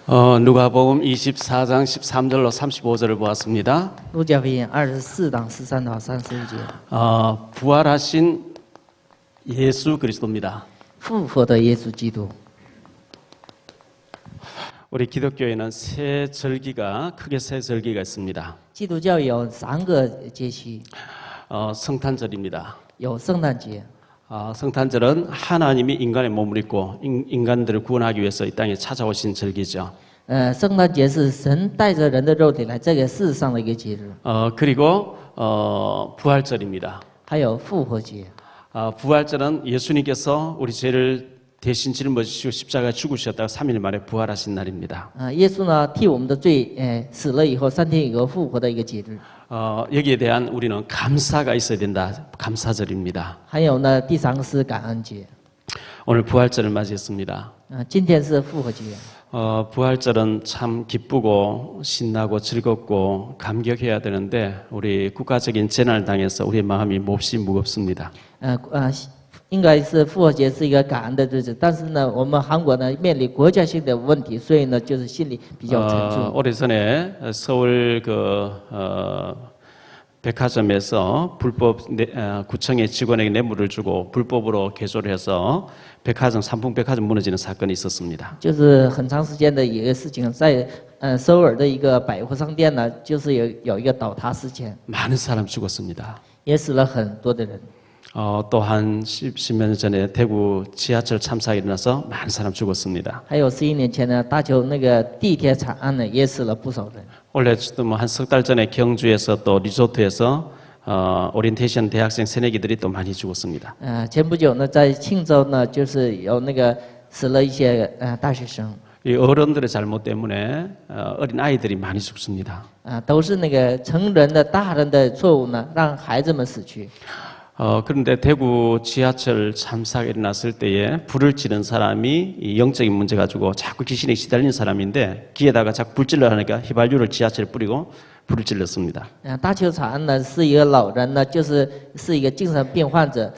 누가복음 24장 13절로 35절을 보았습니다. 路加福音24章13到31节， 부활하신 예수 그리스도입니다. 复活的耶稣基督。 우리 기독교에는 크게 세 절기가 있습니다. 基督教有3个节期， 성탄절입니다. 有圣诞节。 성탄절은 하나님이 인간의 몸을 입고 인간들을 구원하기 위해서 이 땅에 찾아오신 절기죠. 圣诞节是神带着人的肉体来这个世上的一个节日。 그리고 부활절입니다. 还有复活节。 부활절은 예수님께서 우리 죄를 대신 짊어지시고 십자가에 죽으셨다가 3일 만에 부활하신 날입니다. 耶稣呢替我们的罪死了以后3天以后复活的一个节日。 여기에 대한 우리는 감사가 있어야 된다. 감사절입니다. 还有呢第3个是感恩节。 오늘 부활절을 맞이했습니다. 今天是复活节。 부활절은 참 기쁘고 신나고 즐겁고 감격해야 되는데 우리 국가적인 재난을 당해서 우리의 마음이 몹시 무겁습니다. 应该是复活节是一个感恩的日子，但是呢，我们韩国呢面临国家性的问题，所以呢，就是心里比较沉重。 오래전에 서울 백화점에서 불법 구청의 직원에게 뇌물을 주고 불법으로 개조를 해서 삼풍 백화점 무너지는 사건이 있었습니다. 就是很长时间的一个事情，在首尔的一个百货商店呢，就是有一个倒塌事件， 많은 사람 죽었습니다. 也死了很多的人。 또한 10몇 년 전에 대구 지하철 참사가 일어나서 많은 사람 죽었습니다. 还有11年前呢，大邱那个地铁惨案呢，也死了不少人。 원래 한 석 달 전에 경주에서 또 리조트에서 오리엔테이션 대학생 새내기들이 또 많이 죽었습니다. 前不久呢，在庆州呢，就是有那个死了一些大学生。 이 어른들의 잘못 때문에 어린 아이들이 많이 죽습니다. 都是那个成人的大人的错误呢，让孩子们死去。 그런데 대구 지하철 참사가 일어났을 때에 불을 지른 사람이 이 영적인 문제 가지고 자꾸 귀신에 시달리는 사람인데 귀에다가 자꾸 불질러 하니까 휘발유를 지하철에 뿌리고 불을 질렀습니다. 大邱惨案呢是一个老人呢，是一个精神病患者，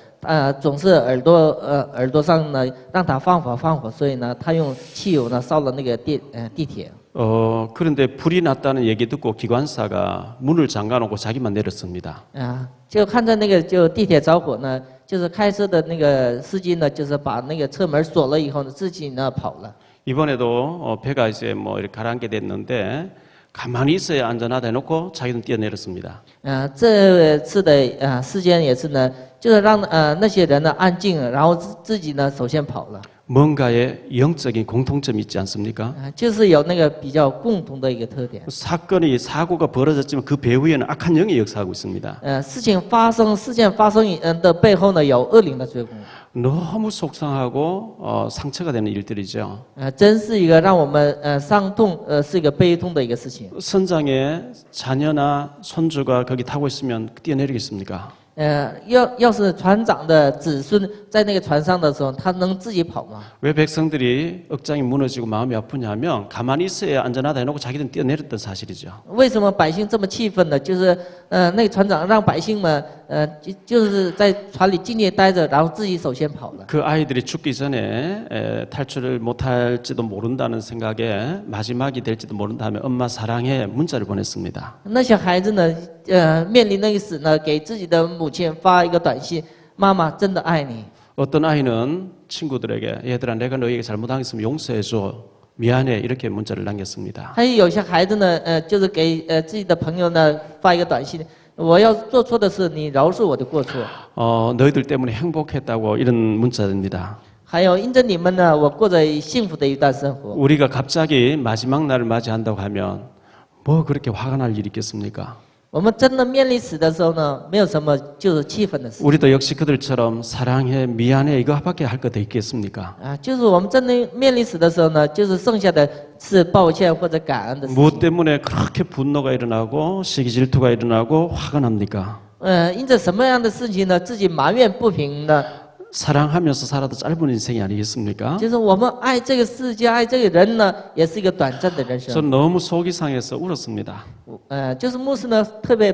总是耳朵上呢让他放火，所以呢他用汽油呢烧了那个地铁。 그런데 불이 났다는 얘기 듣고 기관사가 문을 잠가놓고 자기만 내렸습니다. 就看着那个就地铁着火呢，就是开车的那个司机呢，就是把那个车门锁了以后呢，自己呢跑了。 이번에도 배가 이제 뭐 이렇게 가라앉게 됐는데 가만히 있어야 안전하다 해놓고 자기는 뛰어내렸습니다. 这次的事件也是呢，就是让那些人呢安静，然后自己呢首先跑了。 뭔가의 영적인 공통점이 있지 않습니까? 就是有那个比较共同的一个特点。 사고가 벌어졌지만 그 배후에는 악한 영이 역사하고 있습니다. 事件发生的背后呢，有恶灵的追攻。 너무 속상하고 상처가 되는 일들이죠. 真是一个让我们伤痛，是一个悲痛的一个事情。 선장의 자녀나 손주가 거기 타고 있으면 뛰어내리겠습니까? 要是船长的子孙在那个船上的时候，他能自己跑吗？ 왜 백성들이 억장이 무너지고 마음이 아프냐면 가만히 있어야 안전하다 해놓고 자기들은 뛰어내렸던 사실이죠. 为什么百姓这么气愤呢？就是那个船长让百姓们就是在船里静静待着，然后自己首先跑了。 그 아이들이 죽기 전에 탈출을 못할지도 모른다는 생각에 마지막이 될지도 모른다며 엄마 사랑해 문자를 보냈습니다. 那些孩子呢，面临那个死呢，给自己的母亲发一个短信：“妈妈真的爱你。” 어떤 아이는 친구들에게 얘들아 내가 너에게 잘못했으면 용서해줘 미안해 이렇게 문자를 남겼습니다. 还有些孩子呢，就是给自己的朋友呢发一个短信：“我要做错的事，你饶恕我的过错。” 너희들 때문에 행복했다고 이런 문자입니다. 还有因着你们呢，我过着幸福的一段生活。 우리가 갑자기 마지막 날을 맞이한다고 하면 뭐 그렇게 화가 날 일이 있겠습니까? 我们真的面临死的时候呢，没有什么就是气愤的事。 우리도 역시 그들처럼 사랑해 미안해 이거밖에 할 거 더 있겠습니까? 就是我们真的面临死的时候呢，就是剩下的是抱歉或者感恩的事情。 무엇 때문에 그렇게 분노가 일어나고 시기 질투가 일어나고 화가 납니까? 因着什么样的事情呢，自己埋怨不平呢？ 사랑하면서 살아도 짧은 인생이 아니겠습니까? 就是我们爱这个世界，爱这个人呢，也是一个短暂的人生。 전 너무 속이 상해서 울었습니다. 就是牧师呢特别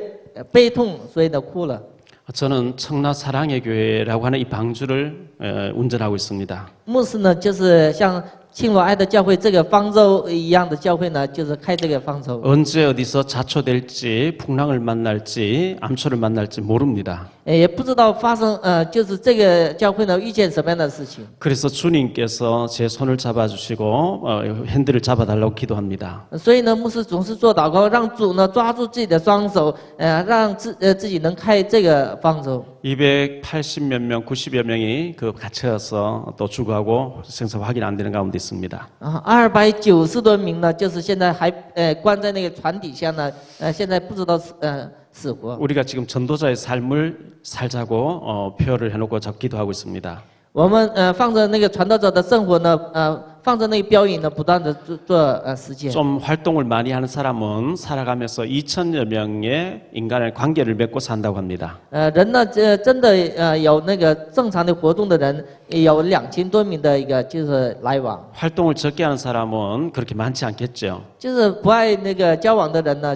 悲痛，所以呢哭了。 저는 청라 사랑의 교회라고 하는 이 방주를 운전하고 있습니다. 牧师呢就是像庆罗埃的教会这个方舟一样的教会呢，就是开这个方舟。 언제 어디서 자초될지 풍랑을 만날지 암초를 만날지 모릅니다. 也不知道发生就是这个教会呢遇见什么样的事情。 그래서 주님께서 제 손을 잡아주시고 핸들을 잡아달라고 기도합니다. 所以呢，牧师总是做祷告，让主呢抓住自己的双手，让自己能开这个方舟。 280몇 명, 90여 명이 그 갇혀서 또 죽어가고 생사 확인 안 되는 가운데 있습니다. 290多名呢，就是现在还关在那个船底下呢，现在不知道死活。 우리가 지금 전도자의 삶을 살자고 표를 해놓고 기도하고 있습니다. 我们放着那个传道者的生活呢，放着那个标语呢，不断的做实践。 좀 활동을 많이 하는 사람은 살아가면서 2천여 명의 인간의 관계를 맺고 산다고 합니다. 人呢，真的有那个正常的活动的人，有2000多名的一个就是来往。 활동을 적게 하는 사람은 그렇게 많지 않겠죠. 就是不爱那个交往的人呢，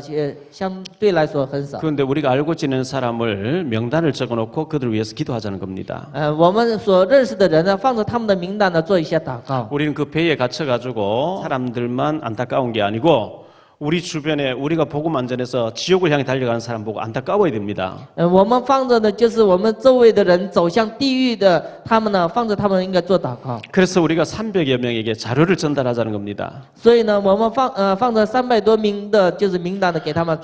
相对来说很少。 그런데 우리가 알고 지내는 사람을 명단을 적어놓고 그들을 위해서 기도하자는 겁니다. 我们所认识的人呢，放着他们的名单呢，做一些祷告。 우리는 그 배에 갇혀가지고 사람들만 안타까운 게 아니고 우리 주변에 우리가 복음 안 전해서 지옥을 향해 달려가는 사람 보고 안타까워야 됩니다. 我们放着呢，就是我们周围的人走向地狱的，他们呢，放着他们应该做祷告。 그래서 우리가 300여 명에게 자료를 전달하자는 겁니다. 所以呢，我们放着300多名的，就是名单的，给他们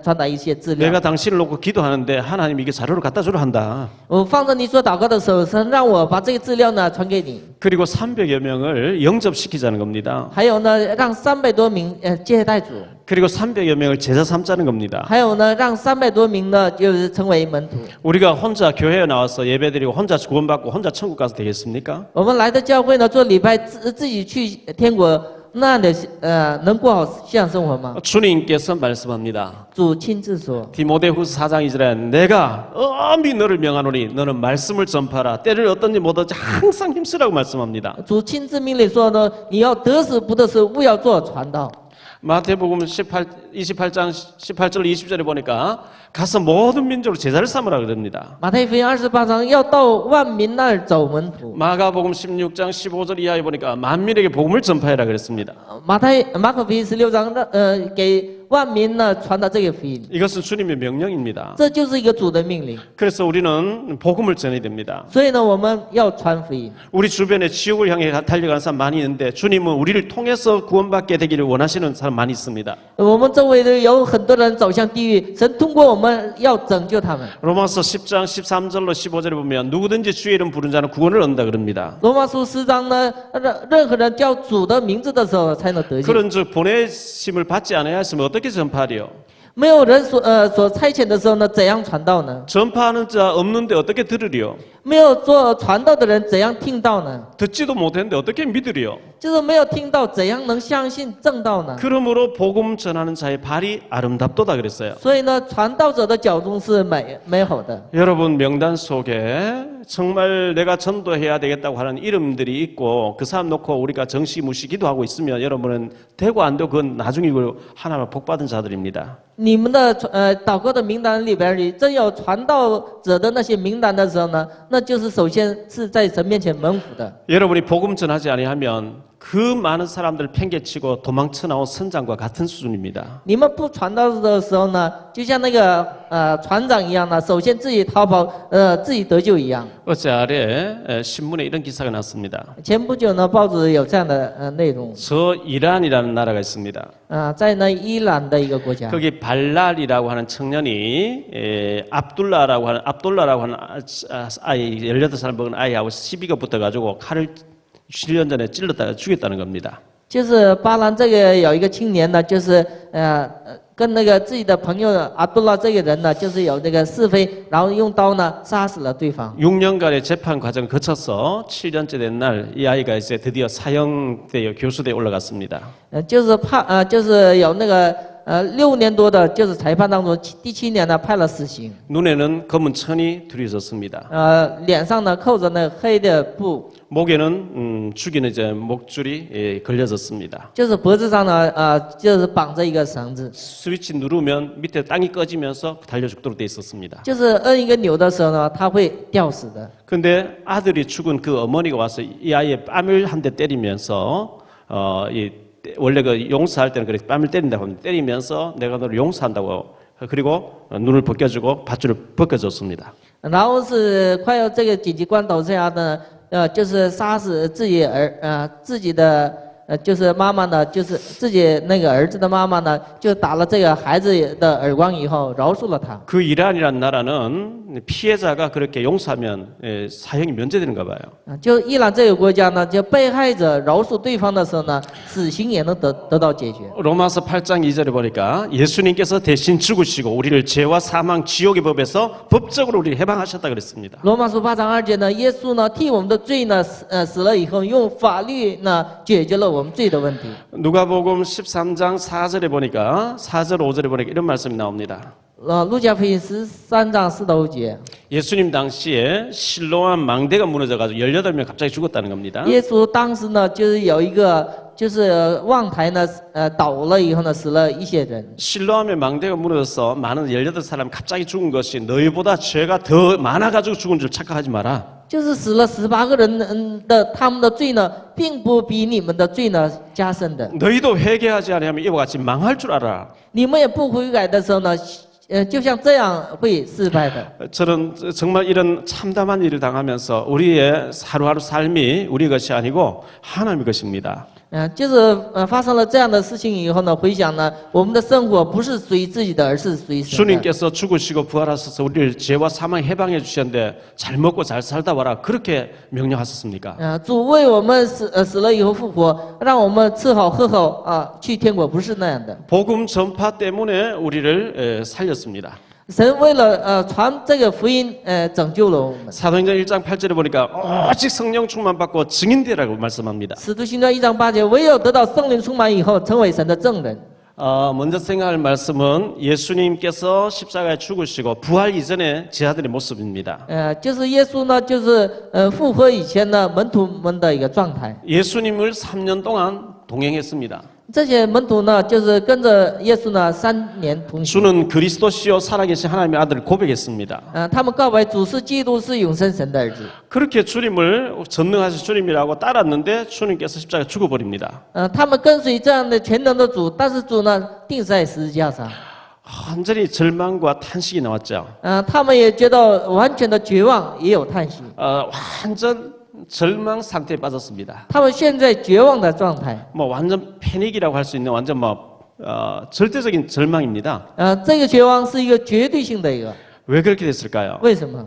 传达一些资料。 내가 당신을 놓고 기도하는데 하나님 이게 자료를 갖다 주려 한다. 我放着你所祷告的时候，神让我把这个资料呢传给你。 그리고 300여 명을 영접시키자는 겁니다. 还有呢，让300多名接待主。 그리고 300여 명을 제자 삼자는 겁니다. 还有呢，让300多名呢，就是成为门徒。 우리가 혼자 교회에 나와서 예배드리고 혼자 구원받고 혼자 천국 가서 되겠습니까? 我们来的教会呢，做礼拜自己去天国，那样的能过好信仰生活吗？ 주님께서 말씀합니다. 主亲自说。 디모데후서 4장 2절에 내가 엄히 너를 명하노니 너는 말씀을 전파하라. 때를 어떤지 못하지 항상 힘쓰라고 말씀합니다. 主亲自命令说呢，你要得死不得死，勿要做传道。 마태복음 28장 18절 20절에 보니까 가서 모든 민족으로 제자를 삼으라 그럽니다. 马太福音28章要到万民那儿走门徒。 마가복음 16장 15절 이하에 보니까 만민에게 복음을 전파해라 그랬습니다. 马可福音16章给万民呢传达这个福音， 이것은 주님의 명령입니다. 这就是一个主的命令。 그래서 우리는 복음을 전해야 됩니다. 所以呢，我们要传福音。 우리 주변에 지옥을 향해 달려가는 사람 많이 있는데 주님은 우리를 통해서 구원받게 되기를 원하시는 사람 많이 있습니다. 我们周围的有很多人走向地狱，神通过我们要拯救他们。 로마서 10장 13절로 15절에 보면 누구든지 주의 이름 부른 자는 구원을 얻는다 그럽니다. 罗马书10章呢，任何人叫主的名字的时候才能得救。 그런즉 보내심을 받지 않아야 했으면 어떻게 전파하리요? 没有人所差遣的时候呢，怎样传道呢？ 전파하는 자 없는데 어떻게 들으리요? 没有做传道的人怎样听到呢？ 듣지도 못했는데 어떻게 믿으리요? 就是没有听到，怎样能相信正道呢？ 그러므로 복음 전하는 자의 발이 아름답도다 그랬어요. 所以呢，传道者的脚中是美好的。 여러분 명단 속에 정말 내가 전도해야 되겠다고 하는 이름들이 있고 그 사람 놓고 우리가 정시무시 기도하고 있으면 여러분은 되고 안 되고 그건 나중이고 하나님 복 받은 자들입니다. 你们的祷告的名单里边里，真有传道者的那些名单的时候呢，那就是首先是在神面前蒙福的。 여러분이 복음 전하지 아니하면 그 많은 사람들 팽개치고 도망쳐 나온 선장과 같은 수준입니다. 你们不传道的时候呢，就像那个船长一样呢，首先自己逃跑，自己得救一样。 어제 아래 신문에 이런 기사가 났습니다. 前不久呢，报纸有这样的内容。 저 이란이라는 나라가 있습니다. 在那伊朗的一个国家。 거기 발랄이라고 하는 청년이 압둘라라고 하는 아이 18살 먹은 아이하고 시비가 붙어가지고 칼을 7년 전에 찔렀다가 죽였다는 겁니다. 就是巴兰这个有一个青年呢，就是跟那个自己的朋友阿杜拉这个人呢，就是有这个是非，然后用刀呢杀死了对方。 6년간의 재판 과정을 거쳐서 7년째 된 날 이 아이가 이제 드디어 사형되어 교수대에 올라갔습니다. 就是有那个6年多的就是裁判当中，第7年呢判了死刑。 눈에는 검은 천이 들이졌습니다. 脸上呢扣着那黑的布， 목에는 죽이는 이제 목줄이 걸려졌습니다. 就是脖子上呢就是绑着一个绳子， 스위치 누르면 밑에 땅이 꺼지면서 달려 죽도록 돼 있었습니다. 就是摁一个钮的时候呢，他会吊死的。 근데 아들이 죽은 그 어머니가 와서 이 아이의 뺨을 한 대 때리면서 원래 그 용서할 때는 그렇게 뺨을 때린다고 합니다. 때리면서 내가 너를 용서한다고 그리고 눈을 벗겨주고 밧줄을 벗겨줬습니다. 然后是快要这个紧急关头下呢，就是杀死自己的就是妈妈呢，就是自己那个儿子的妈妈呢，就打了这个孩子的耳光以后，饶恕了他。 그 이란이라는 나라는 피해자가 그렇게 용서하면 사형이 면제되는가 봐요. 就伊朗这个国家呢，就被害者饶恕对方的时候呢，死刑也能得到解决。 로마서 8장 2절에 보니까 예수님께서 대신 죽으시고 우리를 죄와 사망 지옥의 법에서 법적으로 우리를 해방하셨다 그랬습니다. 罗马书8章2节呢，耶稣呢替我们的罪呢死了以后，用法律呢解决了我们罪的问题。 누가복음 13장 4절에 보니까 4절 5절에 보니까 이런 말씀이 나옵니다. 路加福音13章4到5节， 예수님 당시에 실로암 망대가 무너져가지고 18명 갑자기 죽었다는 겁니다. 耶稣当时呢就是有一个就是望台呢倒了以后呢死了一些人。 실로암의 망대가 무너져서 많은 18사람 갑자기 죽은 것이 너희보다 죄가 더 많아가지고 죽은 줄 착각하지 마라. 就是死了18个人他们的罪呢，并不比你们的罪呢加深的。 너희도 회개하지 않으면 이와 같이 망할 줄 알아. 你们也不悔改的时候呢，就像这样会失败的。 저는 정말 이런 참담한 일을 당하면서 우리의 하루하루 삶이 우리 것이 아니고 하나님의 것입니다. 就是发生了这样的事情以后呢，回想呢，我们的生活不是属于自己的，而是属于神的。 주님께서 죽으시고 부활하셔서 우리를 죄와 사망 해방해 주셨는데 잘 먹고 잘 살다 와라 그렇게 명령하셨습니까? 主为我们死了以后复活，让我们吃好喝好去天国，不是那样的。 복음 전파 때문에 우리를 살렸습니다. 神为了传这个福音，拯救了我们。 사도행전 1장 8절에 보니까 오직 성령 충만 받고 증인되라고 말씀합니다. 使徒行传1章8节，唯有得到圣灵充满以后，成为神的证人。 먼저 생각할 말씀은 예수님께서 십자가에 죽으시고 부활 이전의 제자들의 모습입니다. 就是耶稣呢，就是复活以前呢，门徒们的一个状态。 예수님을 3년 동안 동행했습니다. 这些门徒呢，就是跟着耶稣呢3年同行。 주는 그리스도시요 살아계신 하나님의 아들을 고백했습니다. 他们告白主是基督，是永生神的儿子。 그렇게 주님을 전능하신 주님이라고 따랐는데 주님께서 십자가에 죽어버립니다. 他们跟随这样的全能的主，但是主呢钉在十字架上。 완전히 절망과 탄식이 나왔죠. 他们也觉得完全的绝望，也有叹息。 완전 절망 상태에 빠졌습니다. 他们现在绝望的状态。 뭐 완전 패닉이라고 할 수 있는 완전 절대적인 절망입니다. 这个绝望是一个绝对性的一个。 왜 그렇게 됐을까요? 为什么？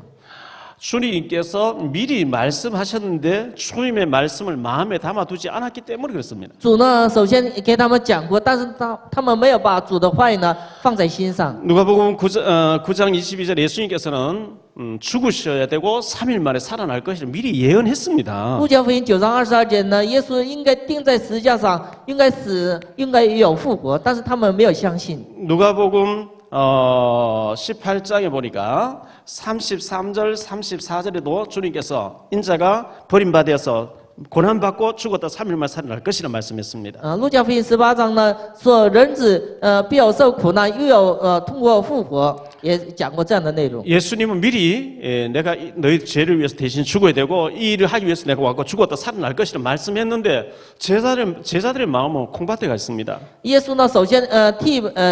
주님께서 미리 말씀하셨는데 주님의 말씀을 마음에 담아두지 않았기 때문에 그렇습니다. 主呢，首先给他们讲过，但是他们没有把主的话语呢放在心上。 누가복음 9장 22절 예수님께서는 죽으셔야 되고 3일 만에 살아날 것을 미리 예언했습니다. 路加福音9章22节呢，耶稣应该钉在十字架上，应该死，应该有复活，但是他们没有相信。 누가복음 18장에 보니까 33절 34절에도 주님께서 인자가 버림받아서 고난받고 죽었다 3일 만에 살아날 것이라 말씀했습니다. 路加福音18章呢说人子必有受苦难，又有通过复活，也讲过这样的内容。 예수님은 미리 내가 너희 죄를 위해서 대신 죽어야 되고 이 일을 하기 위해서 내가 왔고 죽었다 살아날 것이라 말씀했는데 제자들의 마음은 콩밭에 가 있습니다. 耶稣呢，首先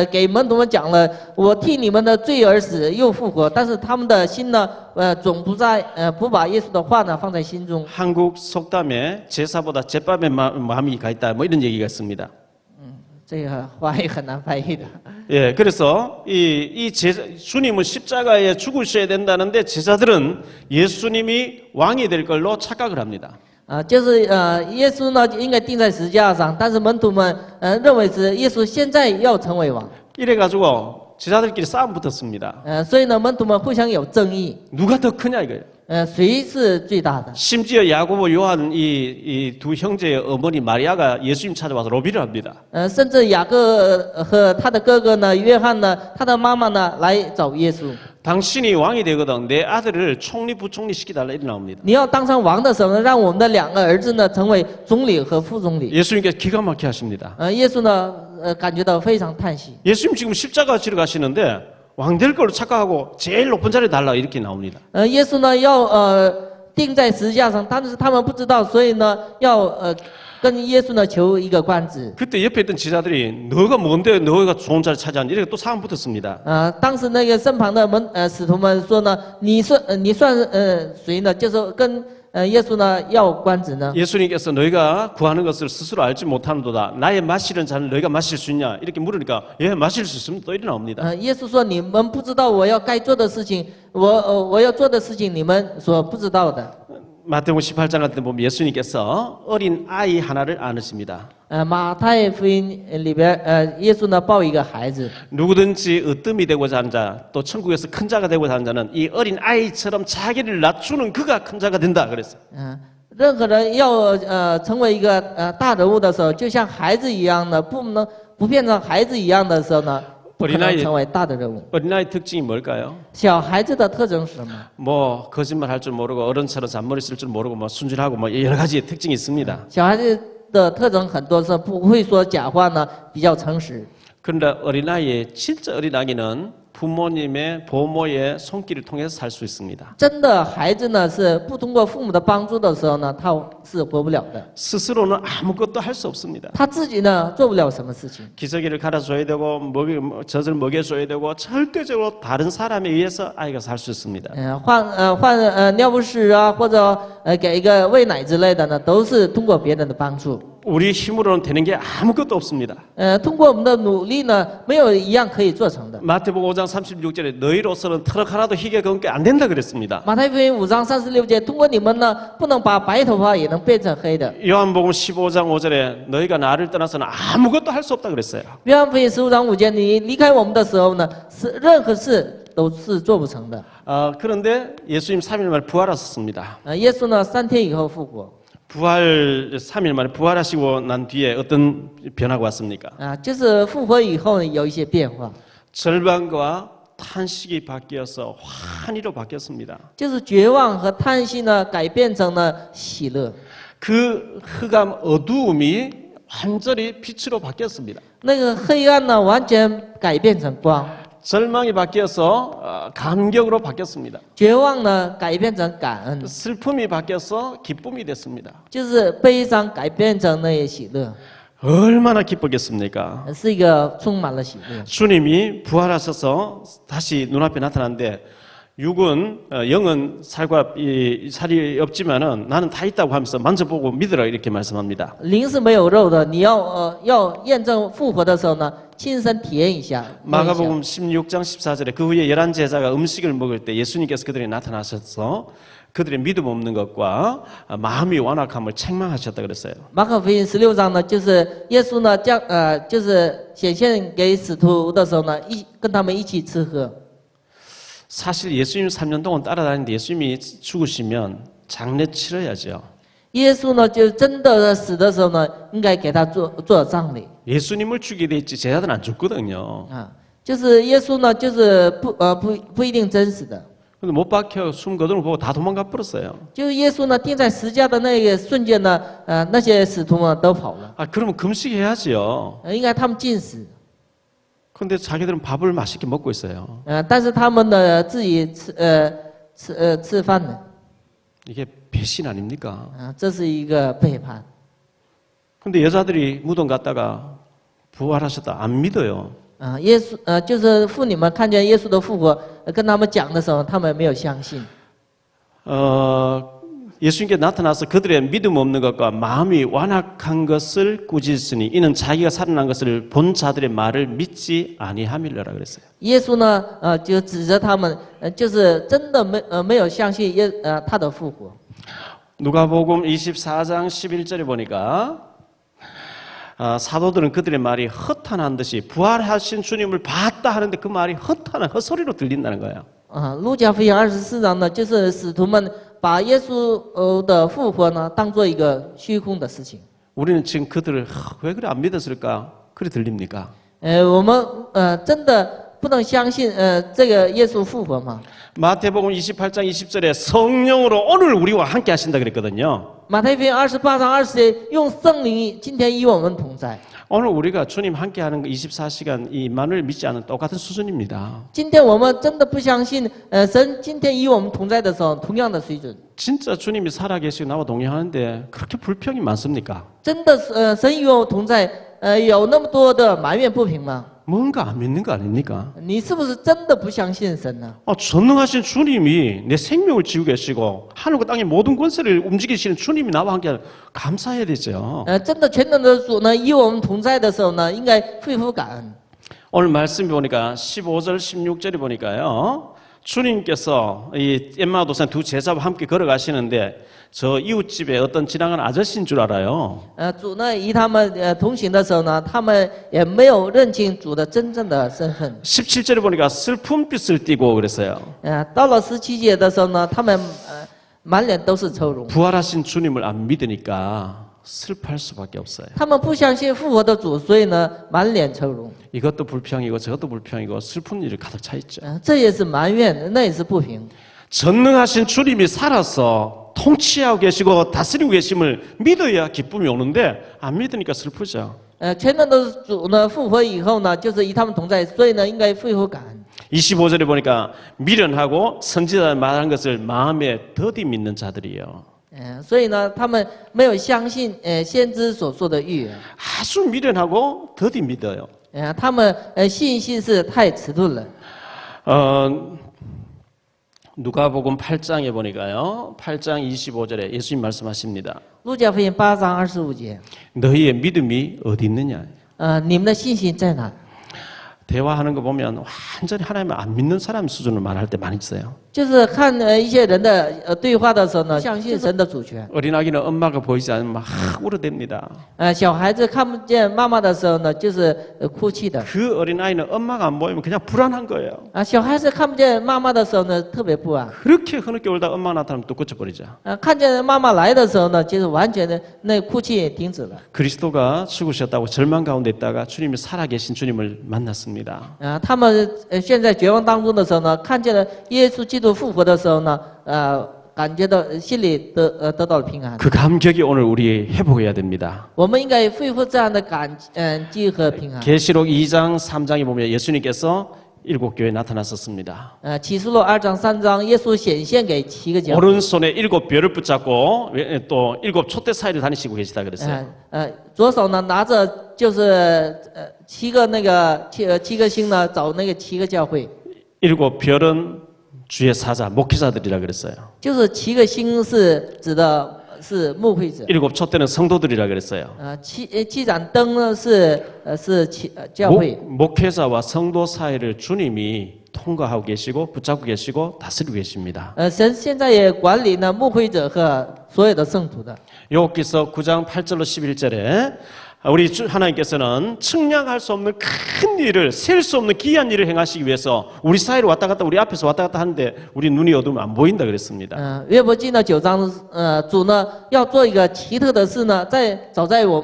给门徒们讲了，我替你们的罪而死，又复活，但是他们的心呢，总不把耶稣的话呢放在心中。 한국 속담에 제사보다 제밥에 마음이 가 있다 뭐 이런 얘기가 있습니다. 这个话语很难翻译的。 예, 그래서 주님은 십자가에 죽으셔야 된다는데 제자들은 예수님이 왕이 될 걸로 착각을 합니다. 就是耶稣呢应该钉在十字架上，但是门徒们认为是耶稣现在要成为王。 이래가지고 제자들끼리 싸움 붙었습니다. 所以呢，门徒们互相有争议。 누가 더 크냐 이거예요. 谁是最大的？ 심지어 야고보 요한 이 두 형제의 어머니 마리아가 예수님 찾아와서 로비를 합니다. 甚至雅各和他的哥哥呢，约翰呢，他的妈妈呢，来找耶稣。 당신이 왕이 되거든 내 아들을 총리 부총리 시키달라 이렇게 나옵니다. 你要当上王的时候呢，让我们的2个儿子呢，成为总理和副总理。 예수님께서 기가 막히게 하십니다. 耶稣呢，感觉到非常叹息。 예수님 지금 십자가 지러 가시는데 왕 될 걸로 착각하고 제일 높은 자리에 달라 이렇게 나옵니다. 耶稣呢，要钉在十字架上，但是他们不知道，所以呢，要跟耶稣呢求一个官职。 그때 옆에 있던 제자들이 너가 뭔데 너가 좋은 자리 차지하니 이렇게 또 싸움 붙었습니다. 当时那个身旁的使徒们说呢，你算谁呢？就是跟耶稣呢要官职呢？ 예수님께서 너희가 구하는 것을 스스로 알지 못하는도다. 나의 마시는 잔을 너희가 마실 수 있냐? 이렇게 물으니까 예 마실 수 있으면 또 이리 나옵니다. 耶稣说：“你们不知道我要该做的事情，我要做的事情，你们所不知道的。” 마태복음 18장 같은 데 보면 예수님께서 어린 아이 하나를 안으십니다. 马太福音里边，耶稣呢抱一个孩子， 누구든지 으뜸이 되고자 하는 자, 또 천국에서 큰 자가 되고자 하는 자는 이 어린 아이처럼 자기를 낮추는 그가 큰 자가 된다 그랬어요. 任何人要成为一个大人物的时候，就像孩子一样的，不变成孩子一样的时候呢，不可能成为大的人物。 어린아이 특징이 뭘까요? 小孩子的特征是什么？ 뭐 거짓말 할 줄 모르고 어른처럼 잔머리 쓸 줄 모르고 뭐 순진하고 뭐 여러 가지 특징이 있습니다. 小孩子的特征很多是不会说假话呢，比较诚实。 그런데 어린아이의 진짜 어린아이는 부모님의 보모의 손길을 통해서 살 수 있습니다. 真的孩子呢，是不通过父母的帮助的时候呢，他是活不了的。 스스로는 아무것도 할 수 없습니다. 他自己呢，做不了什么事情。 기저귀를 갈아줘야 되고 젖을 먹여줘야 되고 절대적으로 다른 사람에 의해서 아이가 살 수 있습니다. 换尿不湿啊，或者给一个喂奶之类的呢，都是通过别人的帮助。 우리 힘으로는 되는 게 아무것도 없습니다. 通过我们的努力呢，没有一样可以做成的。 마태복음 5장 36절에 너희로서는 트럭 하나도 희게 거은 게 안 된다 그랬습니다. 马太福音5章36节，通过你们呢，不能把白头发也能变成黑的。 요한복음 15장 5절에 너희가 나를 떠나서는 아무것도 할 수 없다 그랬어요. 约翰福音15章5节，你离开我们的时候呢，是任何事都是做不成的。 그런데 예수님 3일 만에 부활하셨습니다. 耶稣呢，3天以后复活。 부활 3일 만에 부활하시고 난 뒤에 어떤 변화가 왔습니까? 就是复活以后呢，有一些变化， 절망과 탄식이 바뀌어서 환희로 바뀌었습니다. 就是绝望和叹息呢，改变成了喜乐。 그 흑암 어두움이 완전히 빛으로 바뀌었습니다. 那个黑暗呢，完全改变成光； 절망이 바뀌어서 감격으로 바뀌었습니다. 绝望呢，改变成感恩； 슬픔이 바뀌어서 기쁨이 됐습니다. 就是悲伤改变成那些喜乐， 얼마나 기쁘겠습니까? 是一个充满了喜乐。 주님이 부활하셔서 다시 눈앞에 나타났는데 영은 살이 없지만은 나는 다 있다고 하면서 만져보고 믿으라 이렇게 말씀합니다. 灵是没有肉的，你要验证复活的时候呢，亲身体验一下。 마가복음 16장 14절에 그 후에 11 제자가 음식을 먹을 때 예수님께서 그들에게 나타나셔서 그들의 믿음 없는 것과 마음이 완악함을 책망하셨다 그랬어요. 马可福音16章呢，就是耶稣呢就是显现给使徒的时候呢，跟他们一起吃喝。 사실 예수님 3년 동안 따라다니는데 예수님이 죽으시면 장례 치러야죠. 耶稣呢，就真的死的时候呢，应该给他做葬礼。 예수님을 죽이게 돼 있지 제자들은 안 죽거든요. 就是耶稣呢，就是不一定真死的。 근데 못 박혀 숨 거두는 거 보고 다 도망가 버렸어요. 就是耶稣呢钉在十字架的那个瞬间呢，那些使徒们都跑了。 그러면 금식해야죠. 应该他们禁食。 근데 자기들은 밥을 맛있게 먹고 있어요. 但是他们呢自己吃饭呢。 이게 배신 아닙니까? 这是一个背叛。 근데 여자들이 무덤 갔다가 부활하셨다 안 믿어요. 耶稣就是妇女们看见耶稣的复活，跟他们讲的时候，他们没有相信。 예수님께 나타나서 그들의 믿음 없는 것과 마음이 완악한 것을 꾸짖으니 이는 자기가 살아난 것을 본 자들의 말을 믿지 아니함이라 그랬어요. 耶稣呢，就指着他们，就是真的没有相信他的复活。 누가복음 24장 11절에 보니까 사도들은 그들의 말이 허탄한 듯이 부활하신 주님을 봤다 하는데 그 말이 허탄한 헛소리로 들린다는 거예요. 路加福音24章呢，就是使徒们把耶稣的复活呢当做一个虚空的事情。 우리는 지금 그들을 왜 그래 안 믿었을까? 그래 들립니까? 我们真的不能相信这个耶稣复活吗？ 마태복음 28장 20절에 성령으로 오늘 우리와 함께 하신다 그랬거든요. 马太福音28章20节，用圣灵今天与我们同在。 오늘 우리가 주님 함께하는 그 24시간 이 만을 믿지 않은 똑같은 수준입니다. 今天我们真的不相信，神今天与我们同在的时候，同样的水准。 진짜 주님이 살아계시고 나와 동행하는데 그렇게 불평이 많습니까? 真的神与我们同在，有那么多的埋怨不平吗？ 뭔가 안 믿는 거 아닙니까? 你是不是真的不相信神呢？ 전능하신 주님이 내 생명을 지고 계시고 하늘과 땅의 모든 권세를 움직이시는 주님이 나와 함께 감사해야 되죠. 真的全能的主呢，与我们同在的时候呢，应该恢复感恩。 오늘 말씀 보니까 15절 16절에 보니까요. 주님께서 이 엠마오 도산 두 제자와 함께 걸어가시는데 저 이웃집에 어떤 지나가는 아저씨인 줄 알아요. 主呢与他们同行的时候呢，他们也没有认清主的真正的身份。 17절에 보니까 슬픔빛을 띠고 그랬어요. 到了17节的时候呢，他们满脸都是愁容。 부활하신 주님을 안 믿으니까 슬퍼할 수밖에 없어요. 他们不相信复活的主，所以呢，满脸愁容。 이것도 불평이고 저것도 불평이고 슬픈 일이 가득 차 있죠. 这也是埋怨，那也是不平。 전능하신 주님이 살아서 통치하고 계시고 다스리고 계심을 믿어야 기쁨이 오는데 안 믿으니까 슬프죠. 全能的主呢复活以后呢，就是与他们同在，所以呢，应该恢复感恩。 25절에 보니까 미련하고 선지자 말한 것을 마음에 더디 믿는 자들이에요. 所以呢，他们没有相信先知所说的预言。 아주 미련하고 더디 믿어요. 他们信心是太迟钝了。 누가복음 8장에 보니까요. 8장 25절에 예수님 말씀하십니다. 路加福音8章25节， 너희의 믿음이 어디 있느냐? 你们的信心在哪？ 대화하는 거 보면 완전히 하나님을 안 믿는 사람 수준으로 말할 때 많이 있어요. 就是看一些人的对话的时候呢，相信神的主权。 어린아기는 엄마가 보이지 않으면 막 울어댑니다. 小孩子看不见妈妈的时候呢，就是哭泣的。 그 어린아이는 엄마가 안 보이면 그냥 불안한 거예요. 小孩子看不见妈妈的时候呢，特别不安。 그렇게 흐느껴 울다 엄마가 나타나면 또 꽂혀버리죠. 看见妈妈来的时候呢，就是完全的那哭泣也停止了。 그리스도가 죽으셨다고 절망 가운데 있다가 주님이 살아계신 주님을 만났습니다. 他们现在绝望当中的时候呢，看见了耶稣基督复活的时候呢，感觉到心里得到了平安。 그 감격이 오늘 우리 회복해야 됩니다. 我们应该恢复这样的感激和平安。 계시록 2장 3장에 보면 예수님께서 7교회에 나타났었습니다. 启示录2章3章，耶稣显现给7个教会。 오른손에 7별을 붙잡고 또 7 촛대 사이를 다니시고 계시다 그랬어요. 左手呢拿着就是7个星呢，找那个7个教会。 7별은 주의 사자, 목회자들이라 그랬어요. 就是7个星是指的是牧会者。 7 촛대는 성도들이라 그랬어요. 7盏灯呢是教会。 목회자와 성도 사이를 주님이 통과하고 계시고 붙잡고 계시고 다스리고 계십니다. 神现在也管理呢牧会者和所有的圣徒的。 욥기서 9장 8절로 11절에 우리 하나님께서는 측량할 수 없는 큰 일을 셀 수 없는 기이한 일을 행하시기 위해서 우리 사이로 왔다 갔다 우리 앞에서 왔다 갔다 하는데 우리 눈이 어두우면 안 보인다 그랬습니다. 约伯记呢9章主呢要做一个奇特的事呢，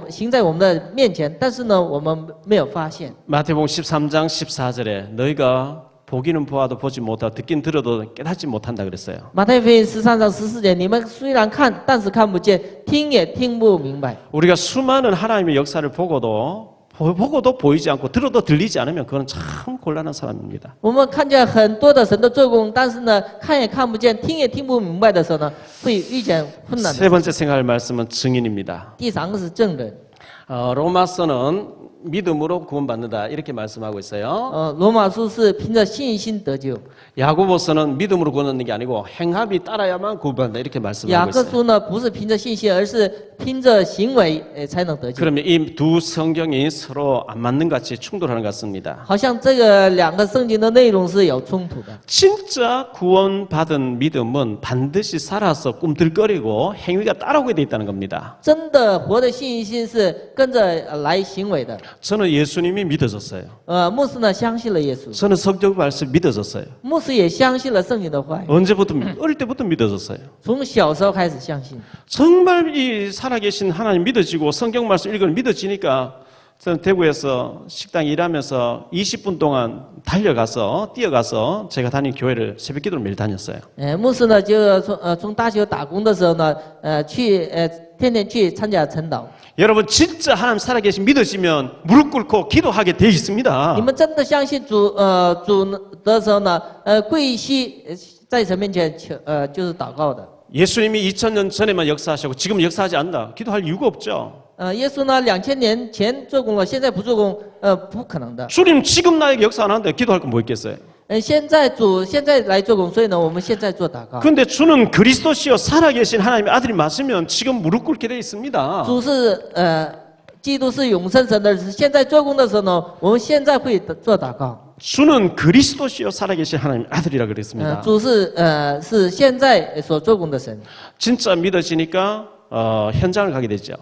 行在我们的面前，但是呢我们没有发现。 마태복음 13장 14절에 너희가 보기는 보아도 보지 못하고 듣긴 들어도 깨닫지 못한다 그랬어요. 马太福音13章14节，你们虽然看，但是看不见；听也听不明白。 우리가 수많은 하나님의 역사를 보고도 보이지 않고 들어도 들리지 않으면 그건 참 곤란한 사람입니다. 我们看见很多的神的做工，但是呢看也看不见，听也听不明白的时候呢，会遇见困难的。 세 번째 생각할 말씀은 증인입니다. 第3个是证人。 로마서는 믿음으로 구원받는다 이렇게 말씀하고 있어요. 罗马书是凭着信心得救。 야고보서는 믿음으로 구원받는 게 아니고 행함이 따라야만 구원받는다 이렇게 雅 말씀하고 各 있어요. 书呢不是凭着信心，而是凭着行为才能得救。 그러면 이 두 성경이 서로 안 맞는 것 같이 충돌하는 것 같습니다. 好像这个2个圣经的内容是有冲突的。 진짜 구원받은 믿음은 반드시 살아서 꿈틀거리고 행위가 따라오게 돼 있다는 겁니다. 真的活的信心是跟着来行为的。 저는 예수님이 믿어졌어요. 牧师呢相信了耶稣， 저는 성경 말씀 믿어졌어요. 牧师也相信了圣经的话语， 언제부터 어릴 때부터 믿어졌어요. 从小时候开始相信。 정말 이 살아계신 하나님 믿어지고 성경 말씀 읽으면 믿어지니까 저는 대구에서 식당 일하면서 20분 동안 뛰어가서 제가 다닌 교회를 새벽기도를 매일 다녔어요. 牧师呢就从大学打工的时候呢，天天去参加晨祷。 여러분 진짜 하나님 살아계신 믿어지면 무릎 꿇고 기도하게 돼 있습니다. 你们真的相信主的时候呢，跪膝在神面前就是祷告的。 예수님이 2000년 전에만 역사하시고 지금 역사하지 않는다. 기도할 이유가 없죠. 耶稣呢2000年前做工了，现在不做工，不可能的。 주님 지금 나에게 역사 안 하는데 기도할 건 뭐 있겠어요? 现在主现在来做工，所以呢，我们现在做祷告。 근데 주는 그리스도시요 살아계신 하나님의 아들이 맞으면 지금 무릎 꿇게 돼 있습니다. 主是基督是永生神的儿子，现在做工的时候呢，我们现在会做祷告。 주는 그리스도시요 살아계신 하나님의 아들이라 그랬습니다. 主是现在所做工的神。 진짜 믿어지니까 현장을 가게 되죠.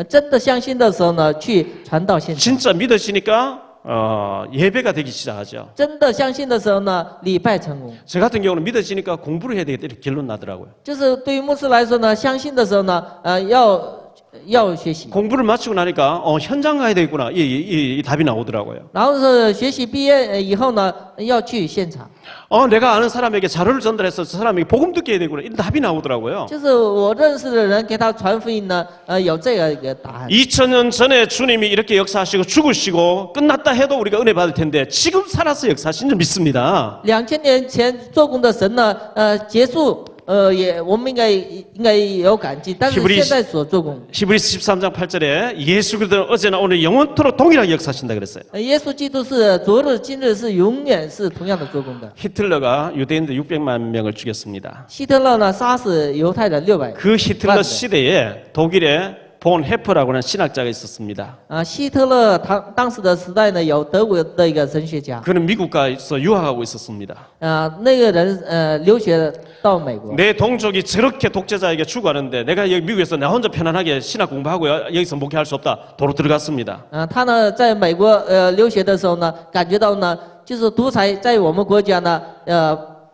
真的相信的时候呢，去传到现场。 진짜 믿어지니까 예배가 되기 시작하죠. 真的相信的时候呢，礼拜成功。 저 같은 경우는 믿어지니까 공부를 해야 되겠다 이렇게 결론 나더라고요. 就是对于牧师来说呢，相信的时候呢，要学习。 공부를 마치고 나니까 현장 가야 되겠구나 이 답이 나오더라고요. 然后是学习毕业以后呢，要去现场。 내가 아는 사람에게 자료를 전달해서 저 사람에게 복음 듣게 해야 되구나 이런 답이 나오더라고요. 就是我认识的人给他传福音呢，有这个一个答案。 2000년 전에 주님이 이렇게 역사하시고 죽으시고 끝났다 해도 우리가 은혜 받을 텐데 지금 살아서 역사하신 줄 믿습니다. 2000年前做工的神呢，结束，我们应该有感激，但是现在所做工。 히브리서 13장 8절에 예수 그리스도는 어제나 오늘 영원토록 동일하게 역사하신다 그랬어요. 耶稣基督是昨日、今日是永远是同样的做工的。 히틀러가 유대인들 600만 명을 죽였습니다. 希特勒呢杀死犹太人600 그 히틀러 시대에 독일에 본 헤퍼라고 하는 신학자가 있었습니다. 希特勒当时的时代呢，有德国的一个神学家， 그는 미국 가서 유학하고 있었습니다. 那个人留学到美国。 내 동족이 저렇게 독재자에게 죽어가는데 내가 여기 미국에서 나 혼자 편안하게 신학 공부하고 여기서 목회할 수 없다. 도로 들어갔습니다. 他呢在美国留学的时候呢，感觉到呢，就是独裁在我们国家呢，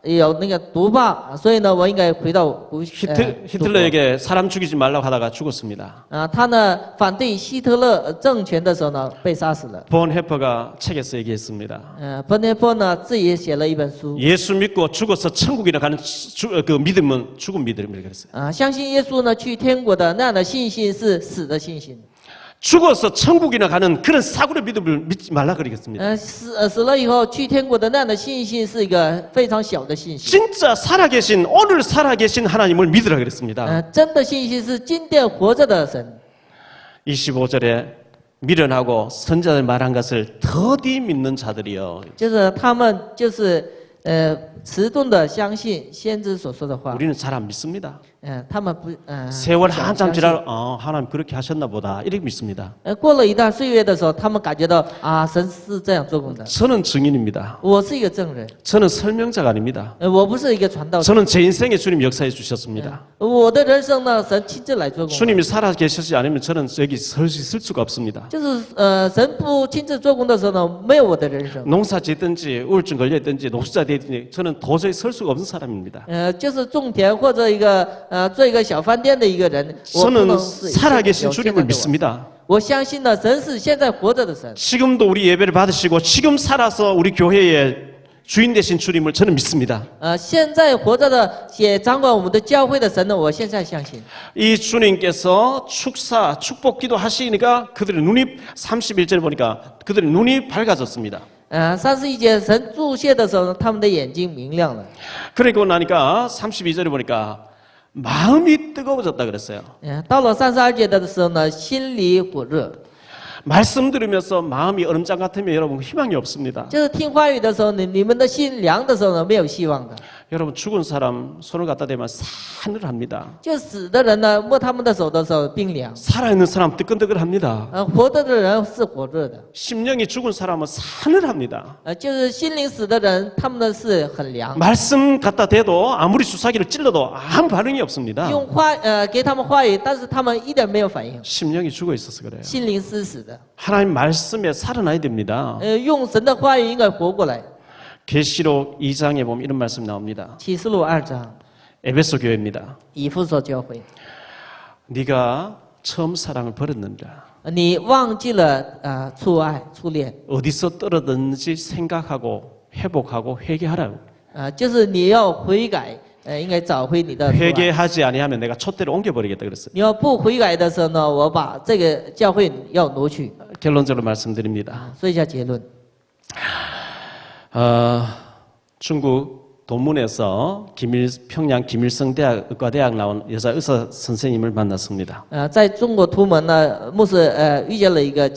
有那个独霸，所以呢，我应该回到히틀러에게 사람 죽이지 말라고 하다가 죽었습니다. 他呢反对希特勒政权的时候呢，被杀死了。 본 헤퍼가 책에서 얘기했습니다. 本内波呢自己也写了一本书。 예수 믿고 죽어서 천국이나 가는 그 믿음은 죽은 믿음이라고 그랬어요. 相信耶稣呢去天国的那样的信心是死的信心。 죽어서 천국이나 가는 그런 사고의 믿음을 믿지 말라 그러겠습니다. 死了以后去天国的那样的信心是一个非常小的信心。 진짜 살아계신 오늘 살아계신 하나님을 믿으라 그랬습니다. 真的信心是今天活着的神。 25절에 미련하고 선자들 말한 것을 더디 믿는 자들이여. 就是他们就是迟钝的相信先知所说的话。 우리는 잘 안 믿습니다. 他们不세월 한참 지나 하나님 그렇게 하셨나 보다 이렇게 믿습니다. 过了一段岁月的时候，他们感觉到神是这样做工的。 저는 증인입니다. 我是一个证人， 저는 설명자가 아닙니다. 我不是一个传道者。 저는 제 인생에 주님 역사해 주셨습니다. 我的人生呢，神亲自来做工。 주님이 살아 계시지 않으면 저는 여기 설 수가 없습니다. 就是神不亲自做工的时候呢，没有我的人生。 농사 짓든지 우울증 걸려있든지 노숙자 되든지 저는 도저히 설 수가 없는 사람입니다. 就是种田或者做一个小饭店的一个人，我不 저는 能是 살아계신 주님을 믿습니다. 我相信呢，神是现在活着的神。 지금도 우리 예배를 받으시고 지금 살아서 우리 교회의 주인 되신 주님을 저는 믿습니다. 现在活着的也掌管我们的教会的神呢，我现在相信。 이 주님께서 축복기도 하시니까 그들의 눈이 31절에 보니까 그들의 눈이 밝아졌습니다. 31节神注谢的时候呢，他们的眼睛明亮了。 그리고 나니까 32절에 보니까 마음이 뜨거워졌다 그랬어요. 到了32节的时候呢，心里火热。 말씀 들으면서 마음이 얼음장 같으면 여러분 희망이 없습니다. 就是听话语的时候，你们的心凉的时候呢，没有希望的。 여러분 죽은 사람 손을 갖다 대면 사늘합니다. 就死的人呢，摸他们的手的时候冰凉。 살아있는 사람 뜨끈뜨끈합니다. 活着的人是火热的。 심령이 죽은 사람은 사늘합니다. 就是心灵死的人，他们的是很凉。 말씀 갖다 대도 아무리 주사기를 찔러도 아무 반응이 없습니다. 用给他们话语，但是他们一点没有反应。 심령이 죽어 있어서 그래요. 心灵是死的。的。 하나님 말씀에 살아나야 됩니다. 用神的话语应该活过来。 계시록 2장에 보면 이런 말씀 나옵니다. 启示录2章， 에베소 교회입니다. 以弗所教会， 네가 처음 사랑을 버렸느니라. 你忘记了初爱、初恋， 어디서 떨어졌는지 생각하고 회복하고 회개하라. 就是你要悔改，应该找回你的初爱。 회개하지 아니하면 내가 촛대를 옮겨버리겠다 그랬어요. 你要不悔改的时候呢，我把这个教会要挪去。 결론적으로 말씀드립니다. 说一下结论。 중국 돈문에서 평양 김일성 대학 의과대학 나온 여자 의사 선생님을 만났습니다. 在中国图门呢，牧师遇见了一个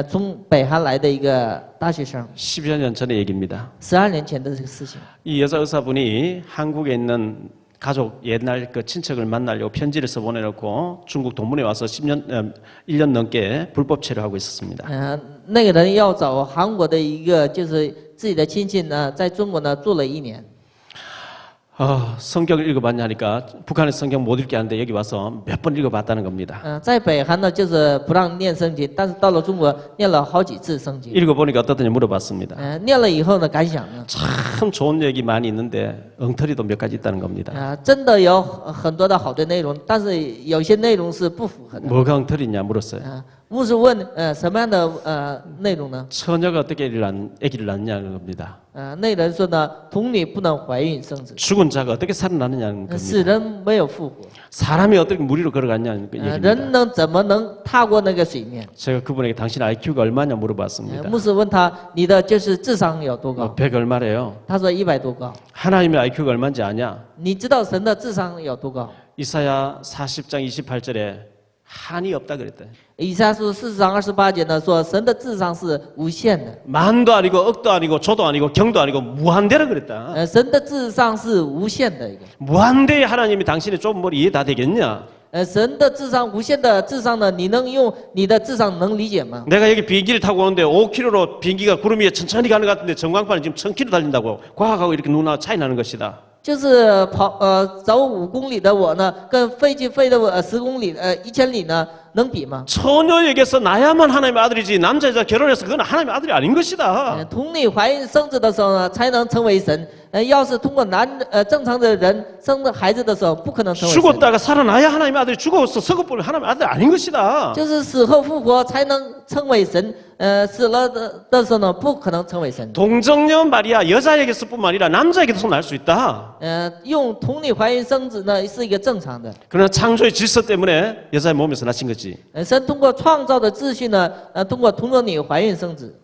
从北韩来的一个大学生， 10여 년 전의 얘기입니다. 12年前的这个事情。 이 여자 의사분이 한국에 있는 가족 옛날 그 친척을 만나려고 편지를 써 보내놓고 중국 돈문에 와서 1년 넘게 불법 체류하고 있었습니다. 那个人要找韩国的一个就是自己的亲戚呢，在中国呢住了1年。 성경을 읽어봤냐니까 북한의 성경 못 읽게 하는데 여기 와서 몇 번 읽어봤다는 겁니다. 在北韩呢就是不让念圣经，但是到了中国念了好几次圣经。 읽어보니까 어떻더냐 물어봤습니다. 念了以后呢，感想呢？ 참 좋은 얘기 많이 있는데 엉터리도 몇 가지 있다는 겁니다. 真的有很多的好的内容，但是有些内容是不符合的。 뭐가 엉터리냐 물었어요. 牧师问什么样的内容呢？ 처녀가 어떻게 아기를 낳느냐는 겁니다. 那人说呢，童女不能怀孕生子， 죽은 자가 어떻게 살아나느냐는 死 겁니다. 人没有复活， 사람이 어떻게 물 위로 걸어갔냐는 그 人 얘기입니다. 怎么能踏过那个水面？ 제가 그분에게 당신 IQ가 얼마냐 물어봤습니다. 牧师问他，你的就是智商有多高？ 100 얼마래요. 他说100多高。 하나님의 IQ가 얼마인지 아냐? 你知道神的智商有多高？ 이사야 40장 28절에 한이 없다 그랬다. 以赛亚书40章28节呢说，神的智商是无限的， 만도 아니고 억도 아니고 조도 아니고 경도 아니고 무한대라 그랬다. 神的智商是无限的一个。 무한대의 하나님이 당신의 좁은 머리 이해 다 되겠냐? 神的智商无限的智商呢，你能用你的智商能理解吗？ 내가 여기 비행기를 타고 오는데 5km로 비행기가 구름 위에 천천히 가는 것 같은데 전광판은 지금 1000km 달린다고. 과학하고 이렇게 누나 차이 나는 것이다. 就是走5公里的我呢，跟飞机飞的10公里1000里呢，能比吗？ 처녀에게서 나야만 하나님의 아들이지 남자 여자 결혼해서 그건 하나님의 아들이 아닌 것이다. 童女怀孕生子的时候呢，才能成为神。要是通过正常的人生孩子的时候，不可能成为神。 죽었다가 살아나야 하나님의 아들이 죽어서 서거보면 하나님의 아들이 아닌 것이다. 就是死后复活才能成为神。死了的时候呢，不可能成为神。 동정녀 말이야 여자에게서뿐만 아니라 남자에게도 날 수 있다. 用童女怀孕生子呢，是一个正常的。 그러나 창조의 질서 때문에 여자의 몸에서 낳힌 거지. 神通过创造的秩序呢，通过童女怀孕生子。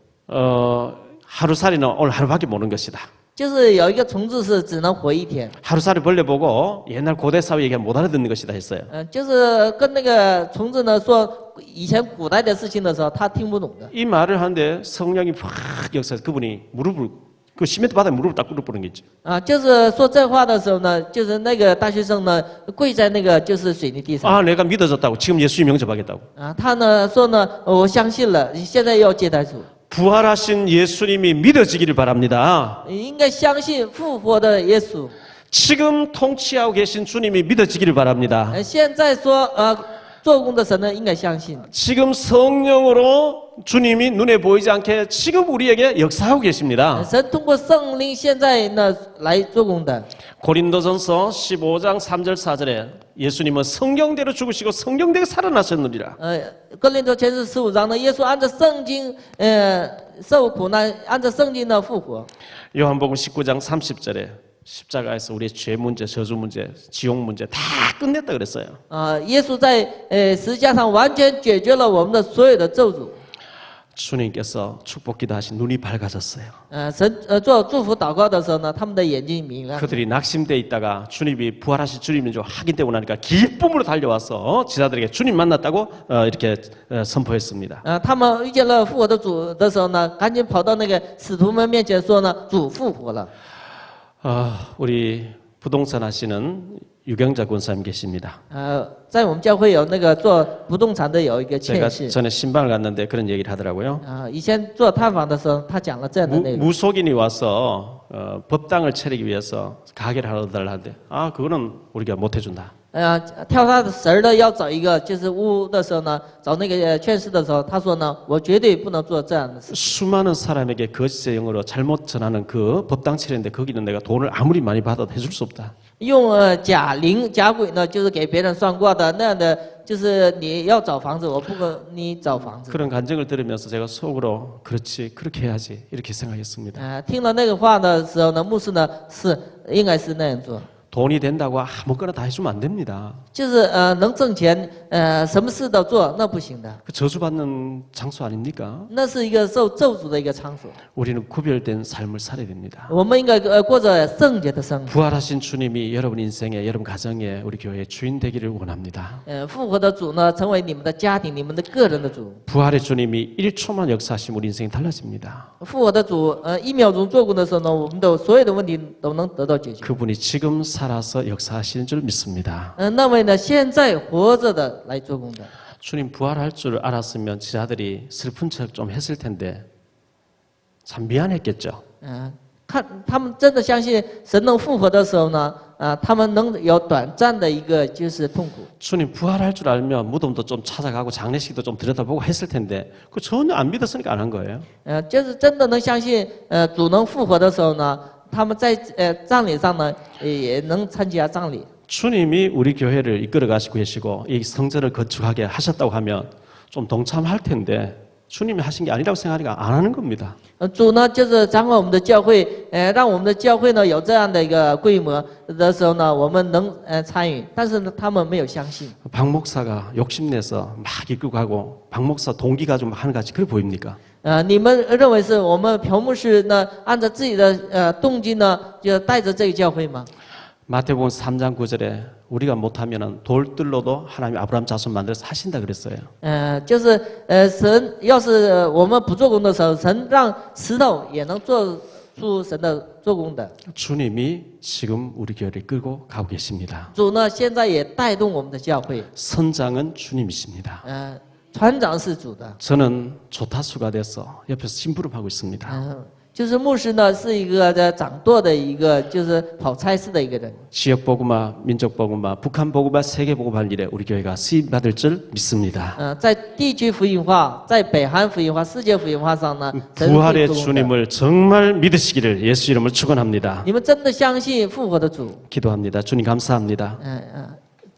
하루살이는 오늘 하루밖에 모르는 것이다. 就是有一个虫子是只能活1天。 하루살이 벌레 보고 옛날 고대 사회 얘기 못 알아듣는 것이다 했어요. 就是跟那个虫子呢说以前古代的事情的时候，他听不懂的。 이 말을 하는데 성령이 확 역사해서 그분이 무릎을 그 시멘트 바닥에 무릎을 딱 꿇어보는 게 있지. 就是说这话的时候呢，就是那个大学生呢跪在那个就是水泥地上。 아 내가 믿어졌다고 지금 예수님 영접하겠다고. 他呢说呢，我相信了，现在要接待主。 부활하신 예수님이 믿어지기를 바랍니다. 应该相信复活的耶稣。 지금 통치하고 계신 주님이 믿어지기를 바랍니다. 现在说做工的神呢，应该相信。 지금 성령으로 주님이 눈에 보이지 않게 지금 우리에게 역사하고 계십니다. 神通过圣灵现在呢来做工的。 고린도전서 15장 3절 4절에 예수님은 성경대로 죽으시고 성경대로 살아나셨느니라. 哥林多前书15章呢，耶稣按照圣经受苦呢，按照圣经呢复活。 요한복음 19장 30절에 십자가에서 우리의 죄 문제, 저주 문제, 지옥 문제 다 끝냈다 그랬어요. 耶稣在十字架上完全解决了我们的所有的咒诅。 주님께서 축복 기도하신 눈이 밝아졌어요. 神做祝福祷告的时候呢，他们的眼睛明亮。 그들이 낙심돼 있다가 주님이 부활하신 주님인 줄 확인되고 나니까 기쁨으로 달려와서 지사들에게 주님 만났다고 이렇게 선포했습니다. 他们遇见了复活的主的时候呢，赶紧跑到那个使徒们面前说呢，主复活了。 우리 부동산 하시는 유경자 권사님 계십니다. 在我们教会有那个做不动产的有一个 제가 妾室。 전에 신방을 갔는데 그런 얘기를 하더라고요. 以前做探访的时候，他讲了这样的内容。 무속인이 와서 법당을 차리기 위해서 가게를 하러 달라는데 그거는 우리가 못 해준다. 跳他的绳儿的要找一个就是屋的时候呢，找那个劝士的时候，他说呢，我绝对不能做这样的事。 수많은 사람에게 거짓의 영어로 잘못 전하는 그 법당 치료인데 거기는 내가 돈을 아무리 많이 받아도 해줄 수 없다. 用假灵假鬼呢，就是给别人算卦的那样的，就是你要找房子，我不跟你找房子。 그런 간증을 들으면서 제가 속으로 그렇지 그렇게 해야지 이렇게 생각했습니다. 听了那个话的时候呢，牧师呢是应该是那样做， 돈이 된다고 아무거나 다 해주면 안 됩니다. 就是能挣钱，什么事都做，那不行的， 그 저주받는 장소 아닙니까? 那是一个受咒诅的一个场所。 우리는 구별된 삶을 살아야 됩니다. 我们应该过着圣洁的生活。 부활하신 주님이 여러분 인생에 여러분 가정에 우리 교회의 주인 되기를 원합니다. 复活的主呢，成为你们的家庭、你们的个人的主。 부활의 주님이 1초만 역사하시면 우리 인생이 달라집니다. 复活的主，1秒钟做工的时候呢，我们的所有的问题都能得到解决。 그분이 지금 살아서 역사하시는 줄 믿습니다. 那位呢，现在活着的来做工的。 주님 부활할 줄 알았으면 지자들이 슬픈 척 좀 했을 텐데 참 미안했겠죠. 看他们真的相信神能复活的时候呢，他们能有短暂的一个就是痛苦。 주님 부활할 줄 알면 무덤도 좀 찾아가고 장례식도 좀 들여다보고 했을 텐데 그 전혀 안 믿었으니까 안 한 거예요. 就是真的能相信主能复活的时候呢，他们在葬礼上呢也能参加葬礼。 주님이 우리 교회를 이끌어 가시고 계시고 이 성전을 건축하게 하셨다고 하면 좀 동참할 텐데 주님이 하신 게 아니라고 생각하니까 안 하는 겁니다. 主呢就是掌管我们的教会，让我们的教会呢有这样的一个规模的时候呢，我们能参与，但是呢他们没有相信。 박 목사가 욕심내서 막 이끌고 가고 박 목사 동기가 좀 하는 같이 그래 보입니까? 你们认为是我们朴牧师呢按照自己的动机呢就带着这个教会吗？ 마태복음 3장 9절에 우리가 못하면은 돌들로도 하나님 아브라함 자손 만들어서 하신다 그랬어요. 就是神要是我们不做工的时候，神让石头也能做出神的做工的。 주님이 지금 우리 교회를 끌고 가고 계십니다. 主呢现在也带动我们的教会， 선장은 주님이십니다. 船长是主的。 저는 조타수가 돼서 옆에서 심부름하고 있습니다. 就是牧师呢是一个掌舵的一个，就是跑差事的一个人。 지역 복음화, 민족 복음화, 북한 복음화, 세계 복음화 일에 우리 교회가 쓰임 받을 줄 믿습니다. 在地区福音化，在北韩福音化、世界福音化上呢，神会 부활의 做工的。 주님을 정말 믿으시기를 예수 이름을 축원합니다. 你们真的相信复活的主？ 기도합니다. 주님 감사합니다.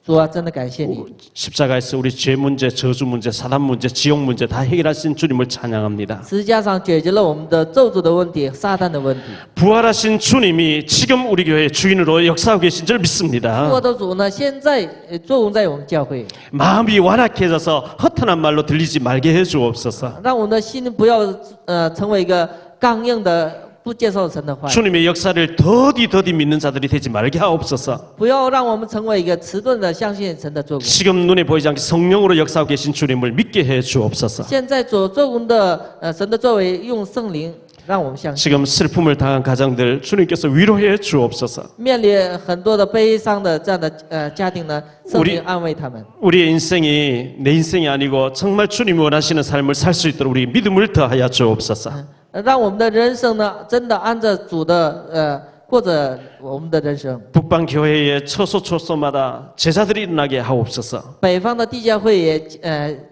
主啊，真的感谢你。 십자가에서 우리 죄 문제, 저주 문제, 사단 문제, 지옥 문제 다 해결하신 주님을 찬양합니다. 十字架上解决了我们的咒诅的问题、撒旦的问题。 부활하신 주님이 지금 우리 교회의 주인으로 역사하고 계신 줄 复 믿습니다. 活的主呢，现在作用在我们教会， 마음이 완악해져서 허탄한 말로 들리지 말게 해 주옵소서. 让我们的心不要成为一个刚硬的。 不接受神的话， 주님의 역사를 더디 믿는 자들이 되지 말게 하옵소서. 不要让我们成为一个迟钝的相信神的做工。 지금 눈에 보이지 않게 성령으로 역사하고 계신 주님을 믿게 해 주옵소서. 现在所做工的神的作为，用圣灵让我们相信。 지금 슬픔을 당한 가정들 주님께서 위로해 주옵소서. 面临很多的悲伤的这样的家庭呢，圣灵安慰他们。 우리의 인생이 내 인생이 아니고 정말 주님이 원하시는 삶을 살 수 있도록 우리 믿음을 더하여 주옵소서. 让我们的人生呢，真的按照主的过着我们的人生。 북방 교회의 처소마다 제자들이 일어나게 하옵소서. 北方的地教会也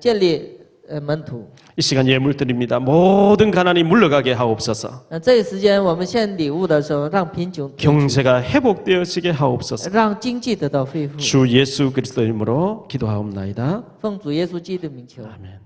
建立门徒。 이 시간 예물 드립니다. 모든 가난이 물러가게 하옵소서. 这个时间我们献礼物的时候，让贫穷 경제가 회복되어지게 하옵소서. 让经济得到恢复。 주 예수 그리스도 이름으로 기도하옵나이다. 奉主耶稣基督名求。 아멘.